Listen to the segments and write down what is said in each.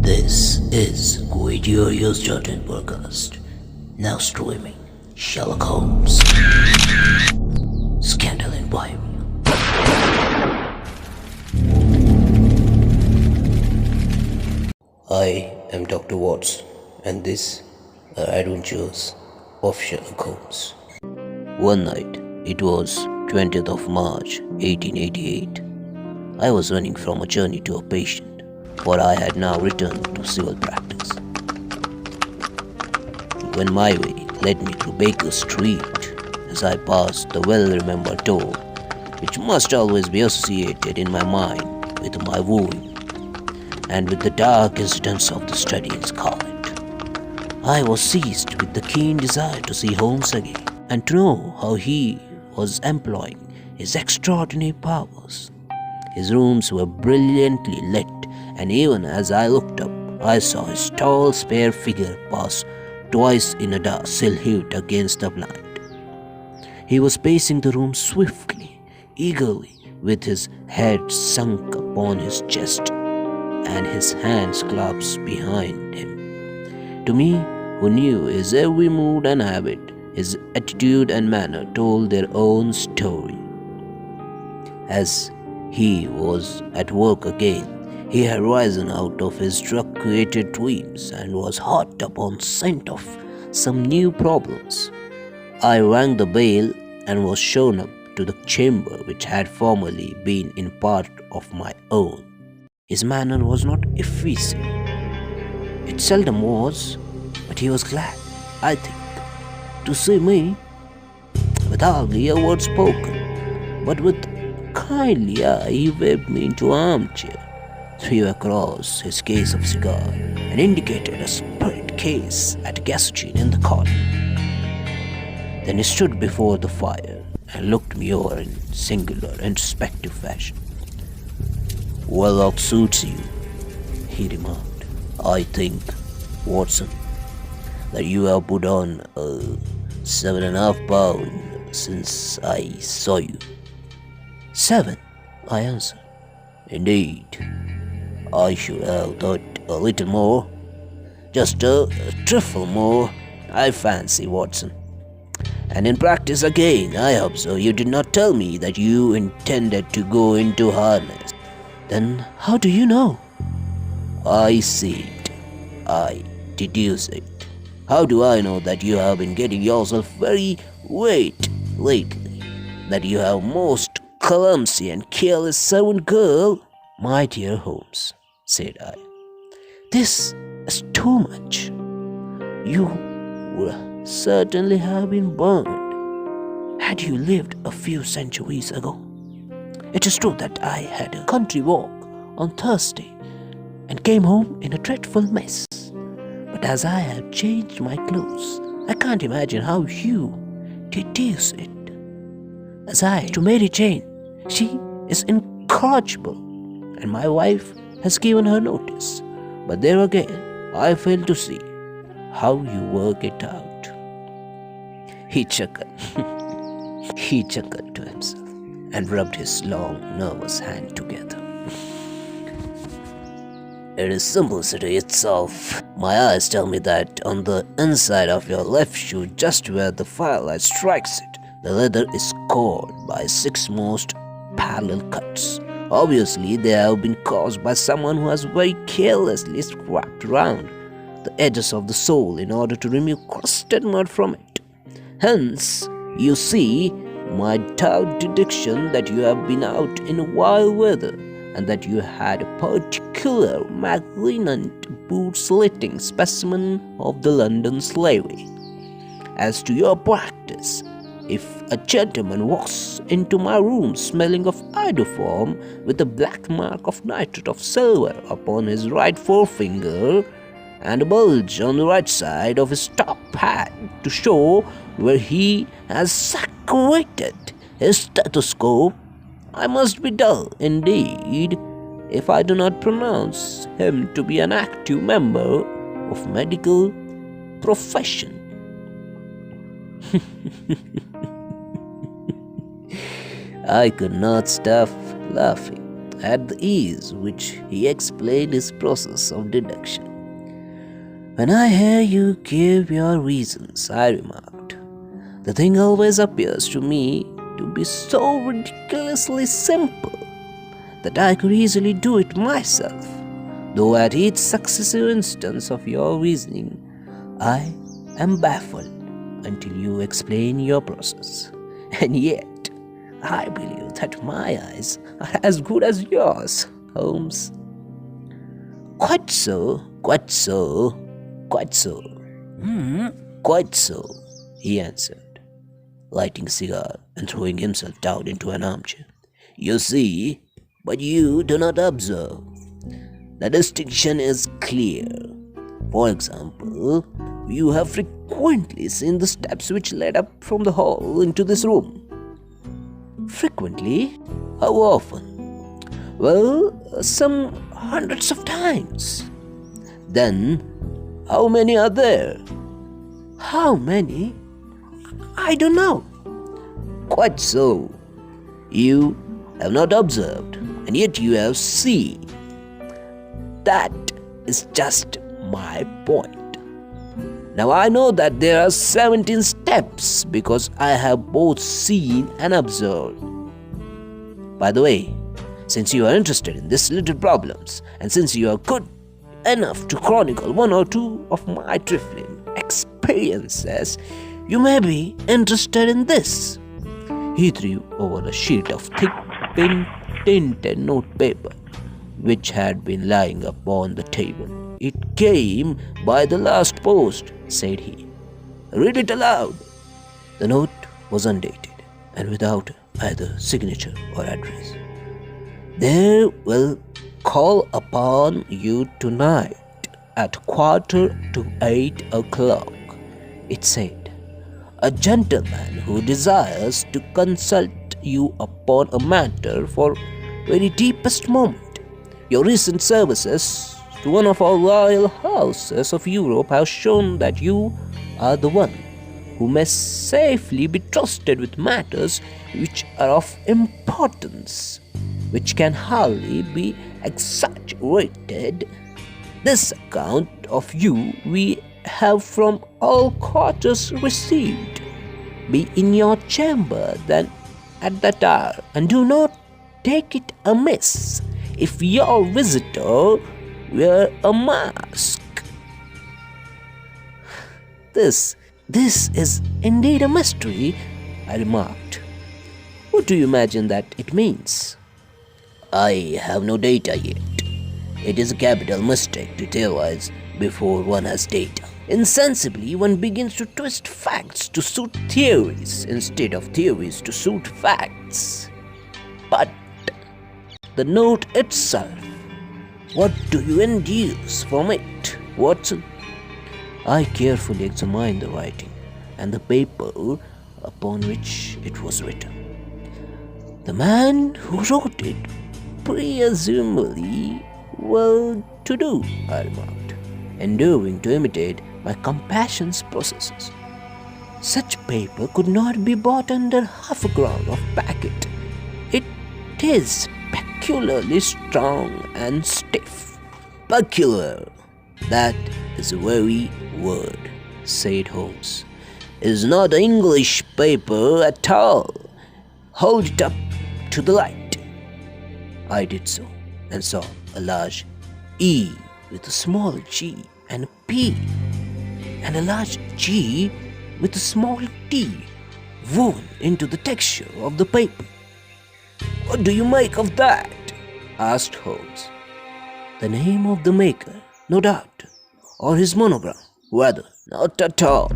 This is Video Use podcast. Now streaming Sherlock Holmes. Scandal in Bohemia. I am Dr. Watts, and this are adventures of Sherlock Holmes. One night, it was 20th of March 1888. I was running from a journey to a patient, for I had now returned to civil practice. When my way led me through Baker Street, as I passed the well-remembered door, which must always be associated in my mind with my wooing, and with the dark incidents of the study in scarlet, I was seized with the keen desire to see Holmes again, and to know how he was employing his extraordinary powers. His rooms were brilliantly lit, and even as I looked up, I saw his tall, spare figure pass twice in a dark silhouette against the blind. He was pacing the room swiftly, eagerly, with his head sunk upon his chest and his hands clasped behind him. To me, who knew his every mood and habit, his attitude and manner told their own story. As he was at work again, he had risen out of his drug-created dreams and was hot upon scent of some new problems. I rang the bell and was shown up to the chamber which had formerly been in part of my own. His manner was not effusive. It seldom was, but he was glad, I think, to see me, with hardly a word spoken, but with kindly eye he waved me into an armchair, threw across his case of cigar, and indicated a spirit case at gasoline in the corner. Then he stood before the fire and looked me over in singular introspective fashion. "Well, that suits you," he remarked. "I think, Watson, that you have put on 7.5 pounds since I saw you." "7?" I answered. "Indeed. I should have thought a little more. Just a trifle more, I fancy, Watson. And in practice again, I observe you did not tell me that you intended to go into harness." "Then how do you know?" "I see it. I deduce it. How do I know that you have been getting yourself very wet lately? That you have most clumsy and careless servant girl?" "My dear Holmes," said I, "this is too much. You would certainly have been burned had you lived a few centuries ago. It is true that I had a country walk on Thursday and came home in a dreadful mess. But as I have changed my clothes, I can't imagine how you deduce it. As to Mary Jane, she is incorrigible, and my wife has given her notice. But there again, I fail to see how you work it out." He chuckled. He chuckled to himself and rubbed his long, nervous hand together. "It is simplicity itself. My eyes tell me that on the inside of your left shoe, just where the firelight strikes it, the leather is scored by 6 most parallel cuts. Obviously, they have been caused by someone who has very carelessly scraped round the edges of the sole in order to remove crusted mud from it. Hence, you see my doubt deduction that you have been out in wild weather, and that you had a particular malignant boot-slitting specimen of the London slavey. As to your practice, if a gentleman walks into my room smelling of iodoform, with a black mark of nitrate of silver upon his right forefinger, and a bulge on the right side of his top hat to show where he has sacrated his stethoscope, I must be dull indeed if I do not pronounce him to be an active member of medical profession." I could not stop laughing. at the ease which he explained his process of deduction. "When I hear you give your reasons," I remarked, "the thing always appears to me to be so ridiculously simple that I could easily do it myself, though at each successive instance of your reasoning I am baffled until you explain your process. And yet, I believe that my eyes are as good as yours, Holmes." "Quite so, quite so, quite so. Quite so," he answered, lighting a cigar and throwing himself down into an armchair. "You see, but you do not observe. The distinction is clear. For example, you have frequently seen the steps which led up from the hall into this room." "Frequently? How often?" "Well, some hundreds of times." "Then, how many are there?" "How many? I don't know." "Quite so. You have not observed, and yet you have seen. That is just my point. Now I know that there are 17 steps because I have both seen and observed. By the way, since you are interested in these little problems, and since you are good enough to chronicle one or two of my trifling experiences, you may be interested in this." He threw over a sheet of thick tinted notepaper which had been lying upon the table. "It came by the last post," said he. "Read it aloud." The note was undated and without either signature or address. "There will call upon you tonight at 7:15, it said. "A gentleman who desires to consult you upon a matter for very deepest moment. Your recent services to one of our royal houses of Europe have shown that you are the one who may safely be trusted with matters which are of importance, which can hardly be exaggerated. This account of you we have from all quarters received. Be in your chamber then at that hour, and do not take it amiss if your visitor wear a mask." This is indeed a mystery," I remarked. "What do you imagine that it means?" "I have no data yet. It is a capital mistake to theorize before one has data. Insensibly, one begins to twist facts to suit theories instead of theories to suit facts. But the note itself, what do you induce from it, Watson?" I carefully examined the writing and the paper upon which it was written. "The man who wrote it presumably well-to-do," I remarked, endeavoring to imitate my companion's processes. "Such paper could not be bought under half a crown of packet. It is peculiarly strong and stiff." "Peculiar, that is the very word," said Holmes. "It is not English paper at all. Hold it up to the light." I did so, and saw a large E with a small g and a P, and a large G with a small t woven into the texture of the paper. "What do you make of that?" asked Holmes. "The name of the maker, no doubt, or his monogram, rather." "Not at all.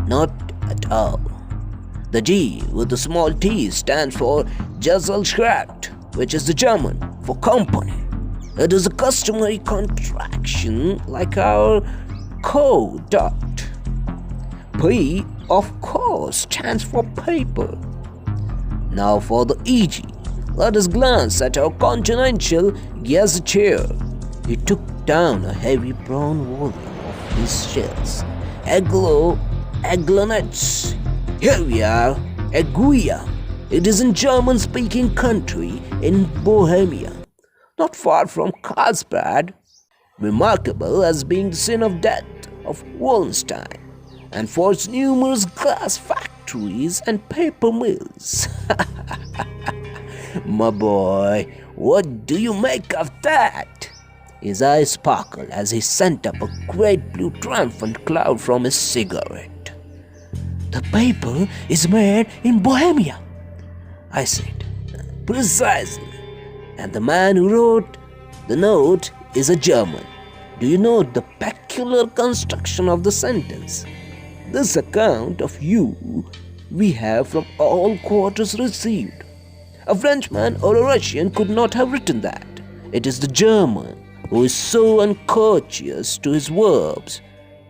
Not at all. The G with the small t stands for Gesellschaft, which is the German for company. It is a customary contraction like our co dot. P, of course, stands for paper. Now for the EG. Let us glance at our continental gazetteer." He took down a heavy brown volume of his shells. Aglonets. Here we are, Aguilla. It is in German-speaking country in Bohemia. not far from Carlsbad, remarkable as being the scene of death of Wallenstein, and for its numerous glass factories and paper mills. My boy, what do you make of that? His eyes sparkled as he sent up a great blue triumphant cloud from his cigarette. The paper is made in Bohemia, I said. Precisely. And the man who wrote the note is a German. Do you note the peculiar construction of the sentence? This account of you we have from all quarters received. A Frenchman or a Russian could not have written that. It is the German who is so uncourteous to his verbs.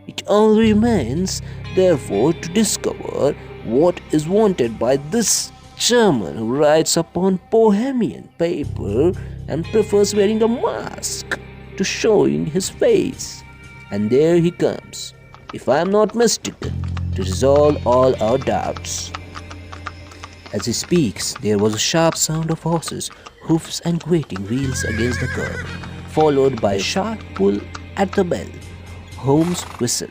It only remains, therefore, to discover what is wanted by this German who writes upon Bohemian paper and prefers wearing a mask to showing his face. And there he comes, if I am not mistaken, to resolve all our doubts. As he speaks, there was a sharp sound of horses, hoofs and grating wheels against the curb, followed by a sharp pull at the bell. Holmes whistled.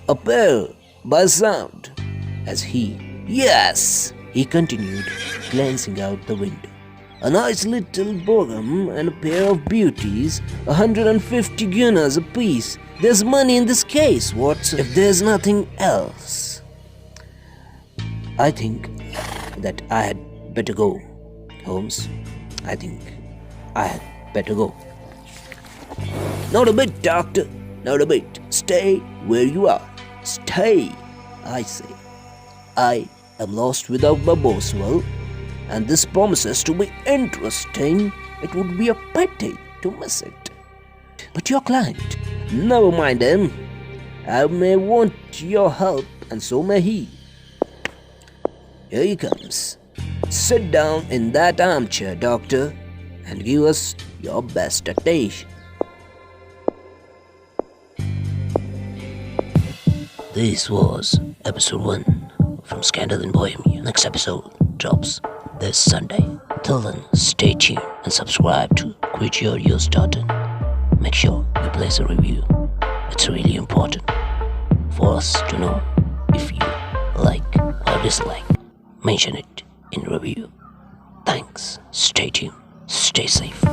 A bell, by sound. As yes, he continued, glancing out the window. A nice little brougham and a pair of beauties, 150 guineas apiece. There's money in this case, Watson, if there's nothing else. I think that I had better go, Holmes. I think I had better go. Not a bit, Doctor. Not a bit. Stay where you are. Stay, I say. I am lost without my Boswell, and this promises to be interesting. It would be a pity to miss it. But your client, never mind him. I may want your help, and so may he. Here he comes. Sit down in that armchair, Doctor, and give us your best attention. This was episode 1 from Scandal in Bohemia. Next episode drops this Sunday. Till then, stay tuned and subscribe to creatureaudios.in. Make sure you place a review. It's really important for us to know if you like or dislike. Mention it in review. Thanks. Stay tuned. Stay safe.